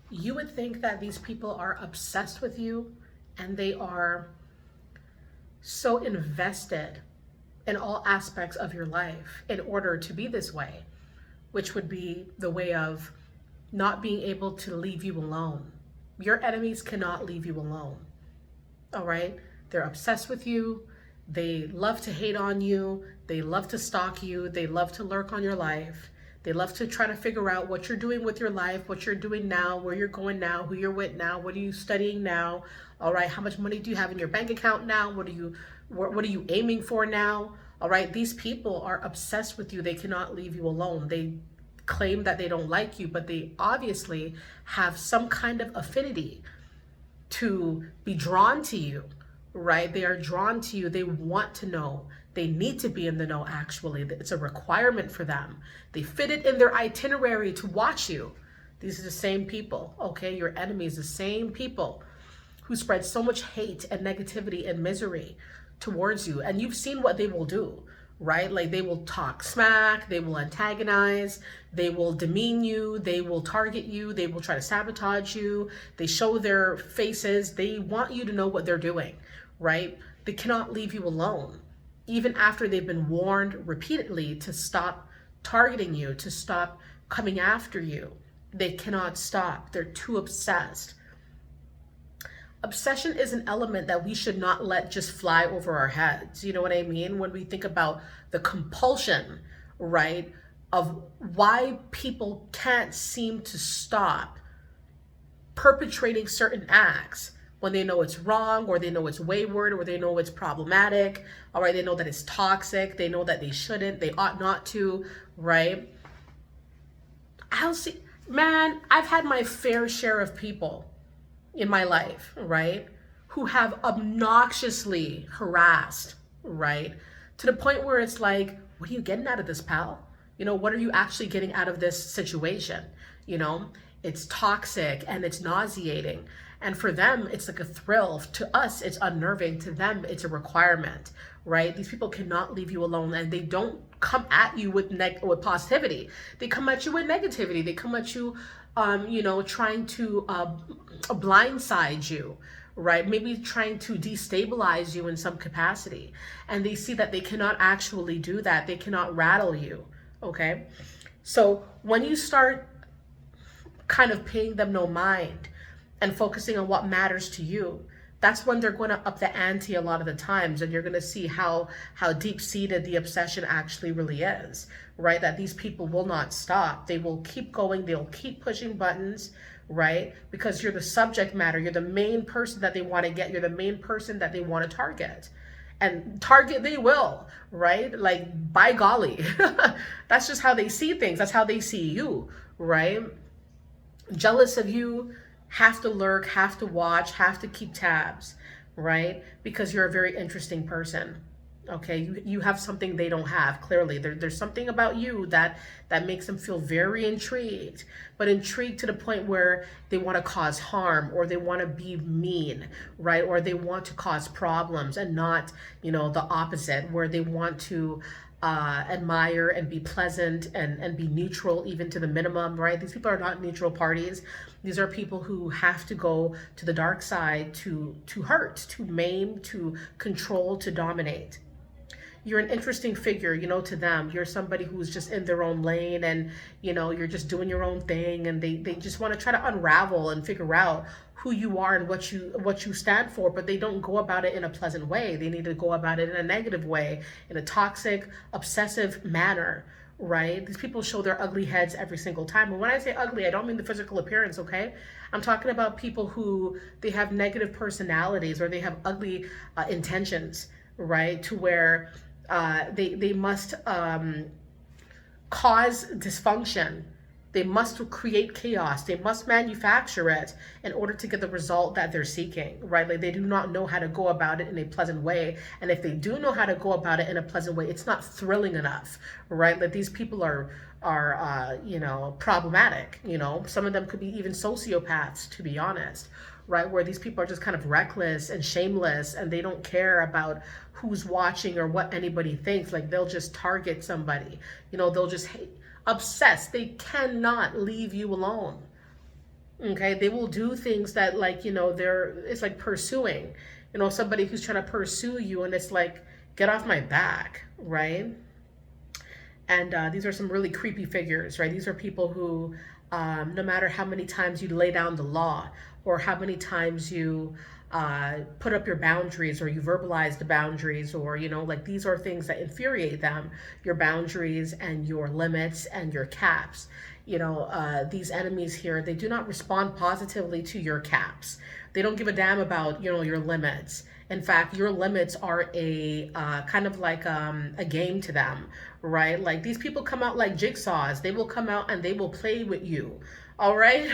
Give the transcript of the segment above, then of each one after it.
You would think that these people are obsessed with you and they are so invested in all aspects of your life in order to be this way, which would be the way of not being able to leave you alone. Your enemies cannot leave you alone. All right? They're obsessed with you. They love to hate on you. They love to stalk you. They love to lurk on your life. They love to try to figure out what you're doing with your life, what you're doing now, where you're going now, who you're with now, what are you studying now? All right, how much money do you have in your bank account now? What are you aiming for now? All right, these people are obsessed with you. They cannot leave you alone. They claim that they don't like you, but they obviously have some kind of affinity to be drawn to you, right? They are drawn to you. They want to know. They need to be in the know, actually. It's a requirement for them. They fit it in their itinerary to watch you. These are the same people, okay? Your enemies, the same people who spread so much hate and negativity and misery towards you. And you've seen what they will do, right? Like they will talk smack, they will antagonize, they will demean you, they will target you, they will try to sabotage you, they show their faces, they want you to know what they're doing, right? They cannot leave you alone, even after they've been warned repeatedly to stop targeting you, to stop coming after you. They cannot stop. They're too obsessed. Obsession is an element that we should not let just fly over our heads. You know what I mean? When we think about the compulsion, right, of why people can't seem to stop perpetrating certain acts when they know it's wrong, or they know it's wayward, or they know it's problematic, all right, they know that it's toxic, they know that they shouldn't, they ought not to, right? I'll see, man, I've had my fair share of people in my life, right, who have obnoxiously harassed, right, to the point where it's like, what are you getting out of this, pal? You know, what are you actually getting out of this situation? You know, it's toxic and it's nauseating. And for them, it's like a thrill. To us, it's unnerving. To them, it's a requirement, right? These people cannot leave you alone, and they don't come at you with positivity. They come at you with negativity. They come at you, you know, trying to blindside you, right? Maybe trying to destabilize you in some capacity. And they see that they cannot actually do that. They cannot rattle you, okay? So when you start kind of paying them no mind and focusing on what matters to you, that's when they're going to up the ante a lot of the times, and you're going to see how deep-seated the obsession actually really is, right? That these people will not stop. They will keep going. They'll keep pushing buttons, right? Because you're the subject matter. You're the main person that they want to get. You're the main person that they want to target. And target they will, right? Like, by golly. That's just how they see things. That's how they see you, right? Jealous of you, have to lurk, have to watch, have to keep tabs, right? Because you're a very interesting person. Okay, you have something they don't have. Clearly, there's something about you that makes them feel very intrigued, but intrigued to the point where they want to cause harm, or they want to be mean, right? Or they want to cause problems, and not, you know, the opposite, where they want to admire and be pleasant and be neutral, even to the minimum, right? These people are not neutral parties. These are people who have to go to the dark side to hurt, to maim, to control, to dominate. You're an interesting figure, you know, to them. You're somebody who's just in their own lane, and, you know, you're just doing your own thing, and they just want to try to unravel and figure out who you are and what you stand for, but they don't go about it in a pleasant way. They need to go about it in a negative way, in a toxic, obsessive manner, right? These people show their ugly heads every single time. And when I say ugly, I don't mean the physical appearance, okay? I'm talking about people who, they have negative personalities, or they have ugly intentions, right? To where they must cause dysfunction. They must create chaos. They must manufacture it in order to get the result that they're seeking, right? Like, they do not know how to go about it in a pleasant way. And if they do know how to go about it in a pleasant way, it's not thrilling enough, right? Like, these people are you know, problematic. You know, some of them could be even sociopaths, to be honest, right? Where these people are just kind of reckless and shameless, and they don't care about who's watching or what anybody thinks. Like, they'll just target somebody, you know, they'll just hate, obsessed. They cannot leave you alone. Okay, they will do things that, like, it's like pursuing, somebody who's trying to pursue you, and it's like, get off my back, right? And these are some really creepy figures, right? These are people who, no matter how many times you lay down the law, or how many times you put up your boundaries, or you verbalize the boundaries, or, like, these are things that infuriate them, your boundaries and your limits and your caps. These enemies here, they do not respond positively to your caps. They don't give a damn about, your limits. In fact, your limits are a kind of like a game to them, right? Like, these people come out like jigsaws. They will come out and they will play with you, all right?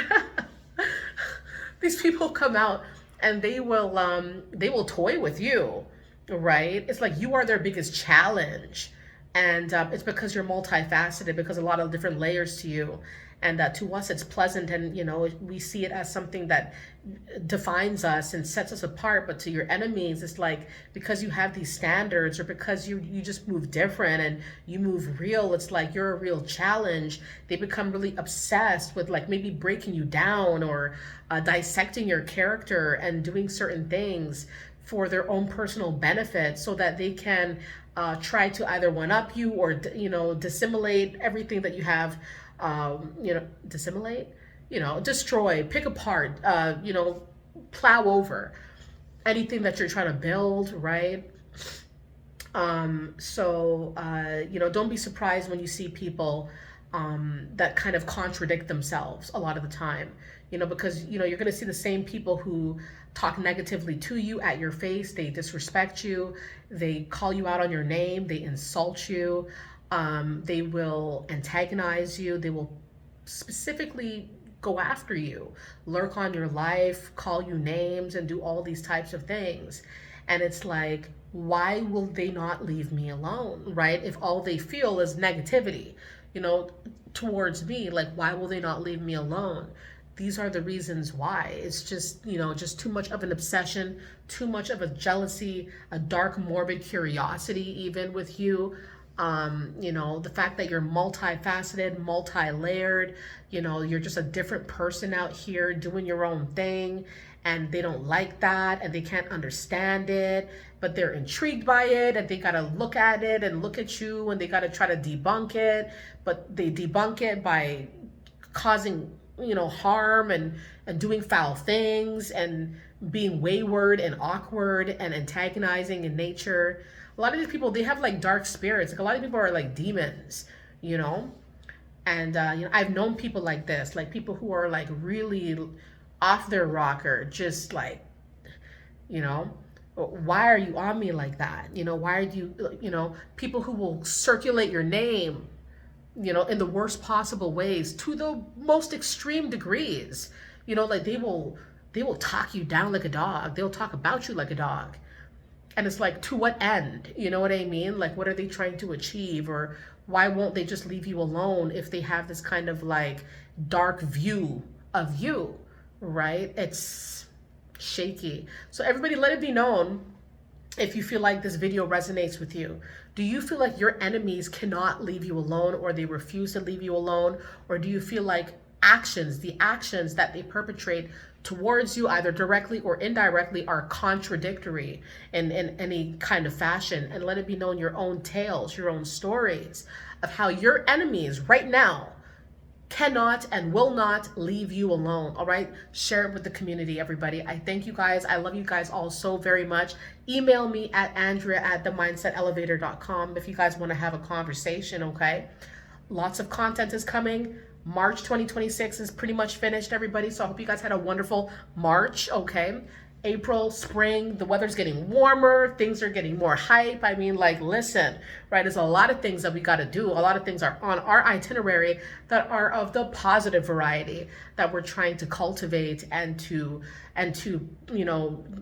These people come out and they will toy with you, right? It's like you are their biggest challenge. And it's because you're multifaceted, because a lot of different layers to you. And to us, it's pleasant, and we see it as something that defines us and sets us apart. But to your enemies, it's like, because you have these standards, or because you just move different and you move real, it's like you're a real challenge. They become really obsessed with, like, maybe breaking you down, or dissecting your character and doing certain things for their own personal benefit, so that they can try to either one-up you, or dissimulate everything that you have. Dissimulate, destroy, pick apart, plow over anything that you're trying to build, right? So don't be surprised when you see people that kind of contradict themselves a lot of the time, because you're going to see the same people who talk negatively to you at your face. They disrespect you, they call you out on your name, they insult you. They will antagonize you. They will specifically go after you, lurk on your life, call you names, and do all these types of things. And it's like, why will they not leave me alone, right? If all they feel is negativity, towards me, like, why will they not leave me alone? These are the reasons why. It's just, just too much of an obsession, too much of a jealousy, a dark, morbid curiosity, even with you. The fact that you're multifaceted, multi-layered, you're just a different person out here doing your own thing, and they don't like that, and they can't understand it, but they're intrigued by it, and they got to look at it and look at you, and they got to try to debunk it, but they debunk it by causing, harm, and doing foul things, and being wayward and awkward and antagonizing in nature. A lot of these people, they have, like, dark spirits. Like, a lot of people are like demons, and I've known people like this, like people who are, like, really off their rocker, just like, why are you on me like that? Why are you, people who will circulate your name, in the worst possible ways, to the most extreme degrees. Like, they will talk you down like a dog. They'll talk about you like a dog. And it's like, to what end? You know what I mean? Like, what are they trying to achieve? Or why won't they just leave you alone if they have this kind of, like, dark view of you, right? It's shaky. So everybody, let it be known if you feel like this video resonates with you. Do you feel like your enemies cannot leave you alone, or they refuse to leave you alone? Or do you feel like the actions that they perpetrate towards you, either directly or indirectly, are contradictory in any kind of fashion? And let it be known your own tales, your own stories of how your enemies right now cannot and will not leave you alone. All right, share it with the community, everybody. I thank you guys. I love you guys all so very much. Email me at andrea@themindsetelevator.com if you guys want to have a conversation. Okay, lots of content is coming. March 2026 is pretty much finished, everybody. So I hope you guys had a wonderful March, okay? April, spring, the weather's getting warmer, things are getting more hype. I mean, like, listen, right? There's a lot of things that we got to do. A lot of things are on our itinerary that are of the positive variety that we're trying to cultivate and to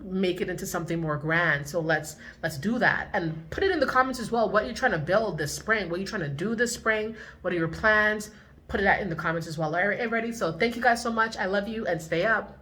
make it into something more grand. So let's do that, and put it in the comments as well. What you're trying to build this spring, what you're trying to do this spring, what are your plans? Put it in the comments as well. All right, everybody. So thank you guys so much. I love you, and stay up.